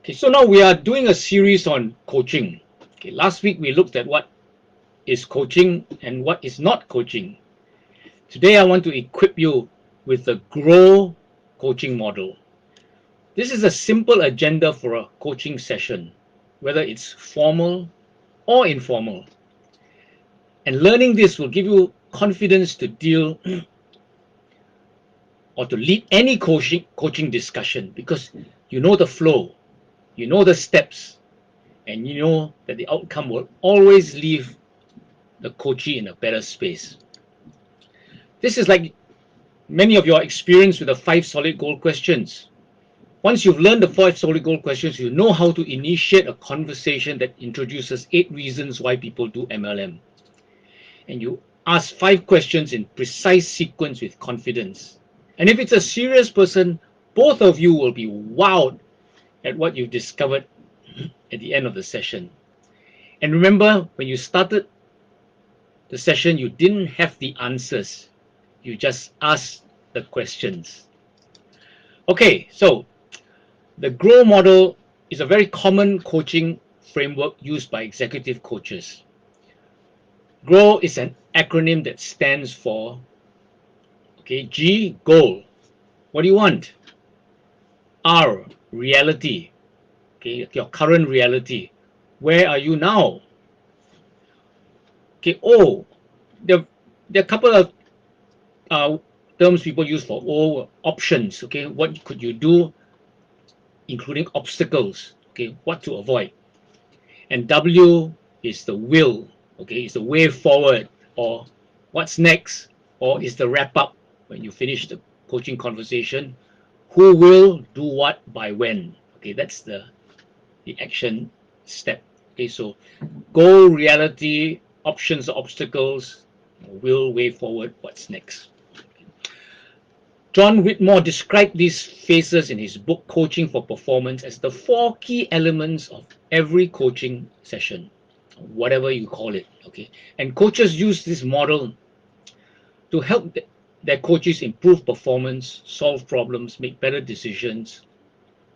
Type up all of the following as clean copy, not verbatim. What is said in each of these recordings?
Okay, so now we are doing a series on coaching. Okay, last week we looked at what is coaching and what is not coaching. Today I want to equip you with the GROW coaching model. This is a simple agenda for a coaching session, whether it's formal or informal. And learning this will give you confidence to deal or to lead any coaching discussion, because you know the flow, you know the steps, and you know that the outcome will always leave the coachee in a better space. This is like many of your experience with the 5 solid goal questions. Once you've learned the 5 solid goal questions, you know how to initiate a conversation that introduces 8 reasons why people do MLM. And you ask 5 questions in precise sequence with confidence. And if it's a serious person, both of you will be wowed at what you've discovered at the end of the session. And remember, when you started the session, you didn't have the answers. You just asked the questions. Okay, so the GROW model is a very common coaching framework used by executive coaches. GROW is an acronym that stands for, G, goal. What do you want? R, reality. Your current reality. Where are you now? O, there are a couple of terms people use for O, options. What could you do, including obstacles. What to avoid. And W is the will. Is the way forward, or what's next, or is the wrap up when you finish the coaching conversation. Who will do what by when. That's the action step. So goal, reality, options, obstacles, will, way forward, what's next. John Whitmore described these phases in his book Coaching for Performance as the 4 key elements of every coaching session, whatever you call it. And coaches use this model to help their coaches improve performance, solve problems, make better decisions,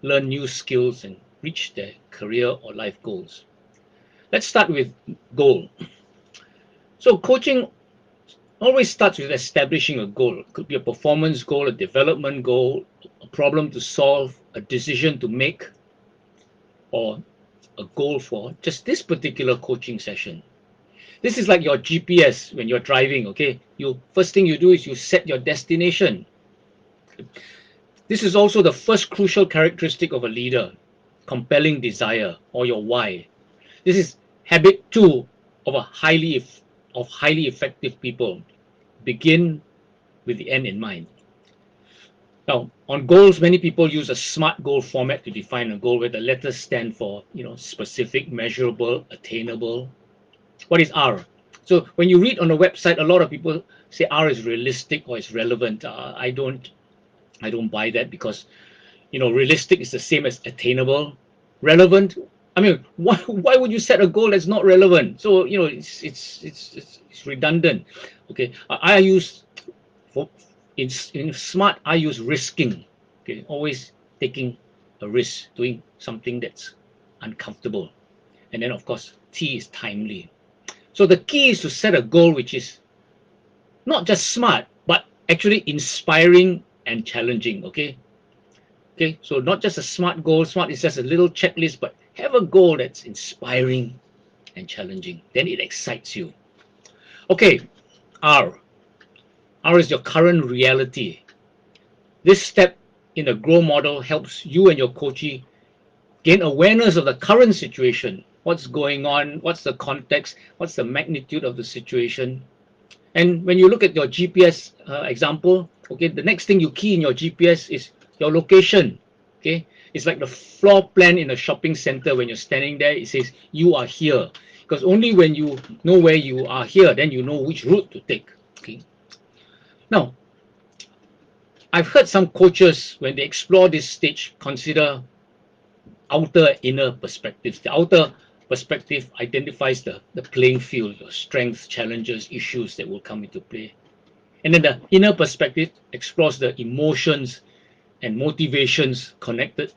learn new skills, and reach their career or life goals. Let's start with goal. So coaching always starts with establishing a goal. It could be a performance goal, a development goal, a problem to solve, a decision to make, or a goal for just this particular coaching session. This is like your GPS when you're driving. First thing you do is you set your destination. This is also the first crucial characteristic of a leader: compelling desire, or your why. This is habit 2 of highly effective people. Begin with the end in mind. Now, on goals, many people use a SMART goal format to define a goal, where the letters stand for, specific, measurable, attainable. What is R? So when you read on the website, a lot of people say R is realistic or it's relevant. I don't buy that, because realistic is the same as attainable. Relevant, I mean, why would you set a goal that's not relevant? So it's redundant. I use in SMART, I use risking. Always taking a risk, doing something that's uncomfortable. And then of course T is timely. So the key is to set a goal which is not just smart, but actually inspiring and challenging. So not just a SMART goal. SMART is just a little checklist, but have a goal that's inspiring and challenging. Then it excites you. R. R is your current reality. This step in the GROW model helps you and your coachee gain awareness of the current situation. What's going on? What's the context? What's the magnitude of the situation? And when you look at your GPS example, the next thing you key in your GPS is your location. It's like the floor plan in a shopping center. When you're standing there, it says you are here, because only when you know where you are here, then you know which route to take. Now, I've heard some coaches, when they explore this stage, consider outer inner perspectives. The outer perspective identifies the playing field, your strengths, challenges, issues that will come into play. And then the inner perspective explores the emotions and motivations connected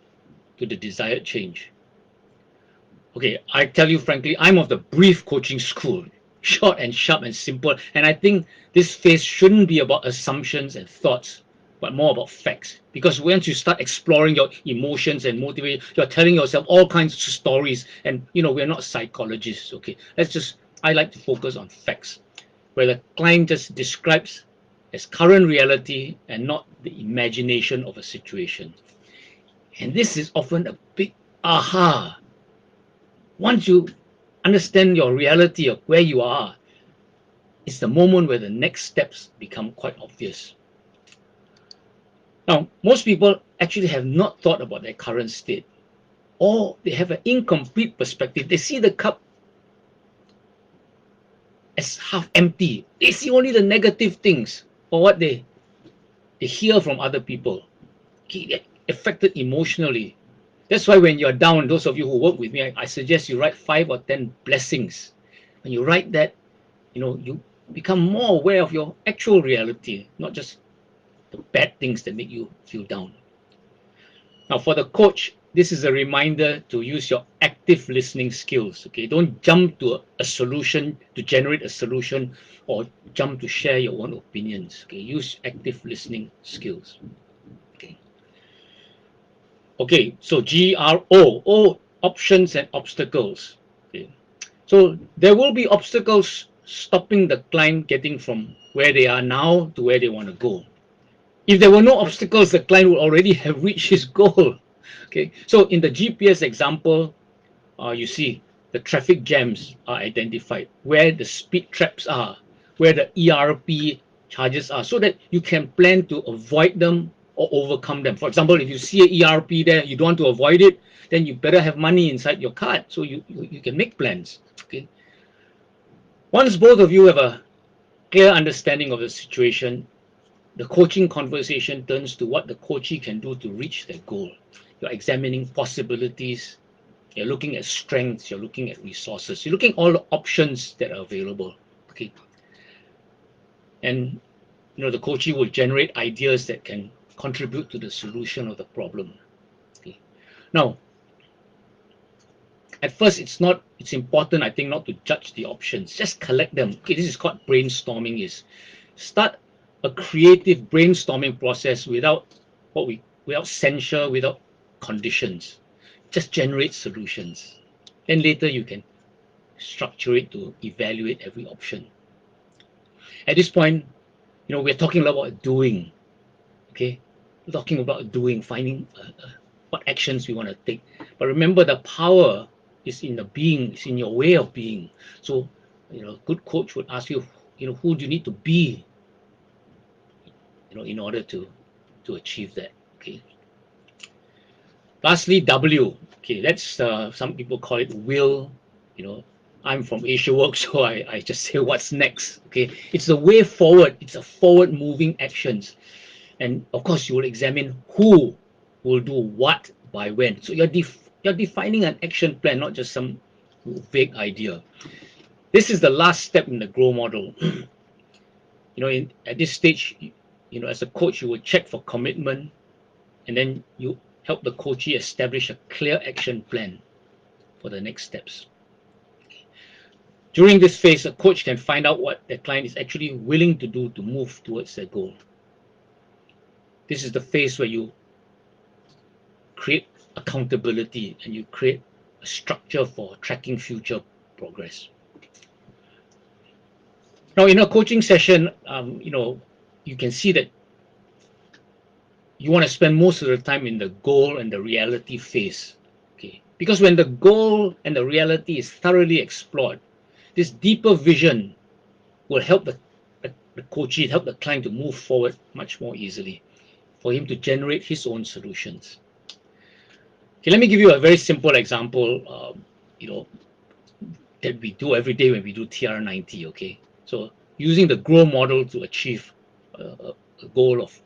to the desired change. Okay, I tell you frankly, I'm of the brief coaching school, short and sharp and simple. And I think this phase shouldn't be about assumptions and thoughts, but more about facts. Because once you start exploring your emotions and motivation, you're telling yourself all kinds of stories. And we're not psychologists. Okay, I like to focus on facts, where the client just describes as current reality and not the imagination of a situation. And this is often a big aha. Once you understand your reality of where you are, it's the moment where the next steps become quite obvious. Now, most people actually have not thought about their current state, or they have an incomplete perspective. They see the cup as half empty. They see only the negative things or what they hear from other people. Get affected emotionally. That's why when you're down, those of you who work with me, I suggest you write 5 or 10 blessings. When you write that, you become more aware of your actual reality, not just the bad things that make you feel down. Now, for the coach, this is a reminder to use your active listening skills. Okay, don't jump to a solution to generate a solution, or jump to share your own opinions. Okay, use active listening skills. Okay, so GRO, options and obstacles. Okay. So there will be obstacles stopping the client getting from where they are now to where they want to go. If there were no obstacles, the client would already have reached his goal. Okay, so in the GPS example, you see the traffic jams are identified, where the speed traps are, where the ERP charges are, so that you can plan to avoid them or overcome them. For example, if you see an ERP there, you don't want to avoid it, then you better have money inside your card so you can make plans. Okay. Once both of you have a clear understanding of the situation, the coaching conversation turns to what the coachee can do to reach their goal. You're examining possibilities, you're looking at strengths, you're looking at resources, you're looking at all the options that are available. Okay. And the coachee will generate ideas that can contribute to the solution of the problem. Okay. Now, at first, it's important, I think, not to judge the options. Just collect them. Okay, this is called brainstorming. Is start a creative brainstorming process without censure, without conditions. Just generate solutions. Then later you can structure it to evaluate every option. At this point, we're talking about doing. Okay, we're talking about doing, finding what actions we want to take. But remember, the power is in the being, it's in your way of being. So, a good coach would ask you, who do you need to be, in order to achieve that. Okay. Lastly, W. Okay, that's some people call it will. I'm from Asia Work, so I just say what's next. Okay, it's the way forward. It's a forward-moving actions, and of course you will examine who will do what by when. So you're defining an action plan, not just some vague idea. This is the last step in the grow model. At this stage, as a coach, you will check for commitment, and then you help the coachee establish a clear action plan for the next steps. During this phase, a coach can find out what the client is actually willing to do to move towards their goal. This is the phase where you create accountability and you create a structure for tracking future progress. Now, in a coaching session, you can see that you want to spend most of the time in the goal and the reality phase. Okay, because when the goal and the reality is thoroughly explored, this deeper vision will help the coachee, help the client to move forward much more easily, for him to generate his own solutions. Okay, let me give you a very simple example, that we do every day when we do TR90. Okay, so using the GROW model to achieve a goal of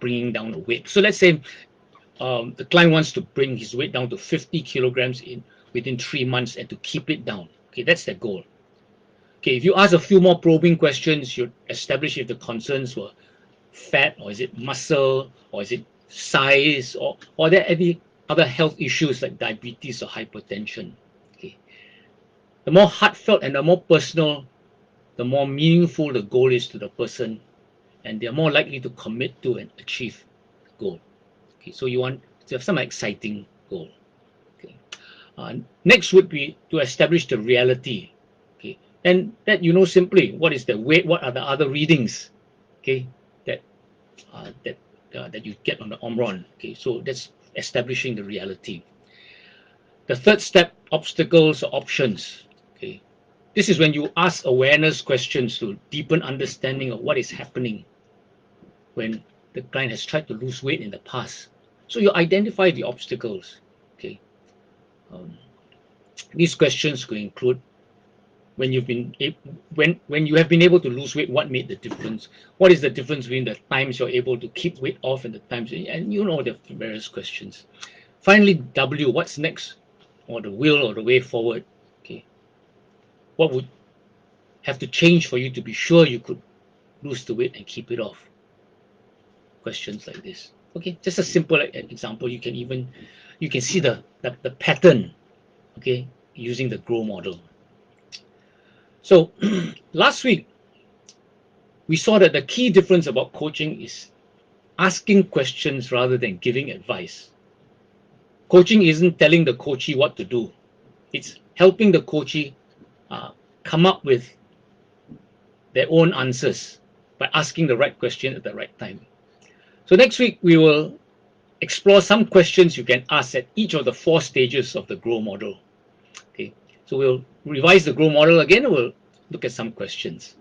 bringing down the weight. So let's say the client wants to bring his weight down to 50 kilograms within 3 months and to keep it down. Okay, that's their goal. Okay, if you ask a few more probing questions, you establish if the concerns were fat, or is it muscle, or is it size, or are there any other health issues like diabetes or hypertension. Okay. The more heartfelt and the more personal, the more meaningful the goal is to the person, and they're more likely to commit to and achieve the goal. Okay, so you want to have some exciting goal. Okay. Next would be to establish the reality. Okay, and that simply what is the weight, what are the other readings, okay, that that you get on the Omron. Okay, so that's establishing the reality. The third step, obstacles or options. Okay, this is when you ask awareness questions to deepen understanding of what is happening when the client has tried to lose weight in the past. So you identify the obstacles. Okay, um, these questions could include when you've been when you have been able to lose weight, what made the difference? What is the difference between the times you're able to keep weight off and the times, and the various questions. Finally, W, what's next, or the will or the way forward. Okay, what would have to change for you to be sure you could lose the weight and keep it off? Questions like this. Okay, just a simple example. You can see the pattern. Okay, using the GROW model. So last week we saw that the key difference about coaching is asking questions rather than giving advice. Coaching isn't telling the coachee what to do. It's helping the coachee come up with their own answers by asking the right question at the right time. So next week we will explore some questions you can ask at each of the 4 stages of the GROW model. Okay, so we'll revise the GROW model again, and we'll look at some questions.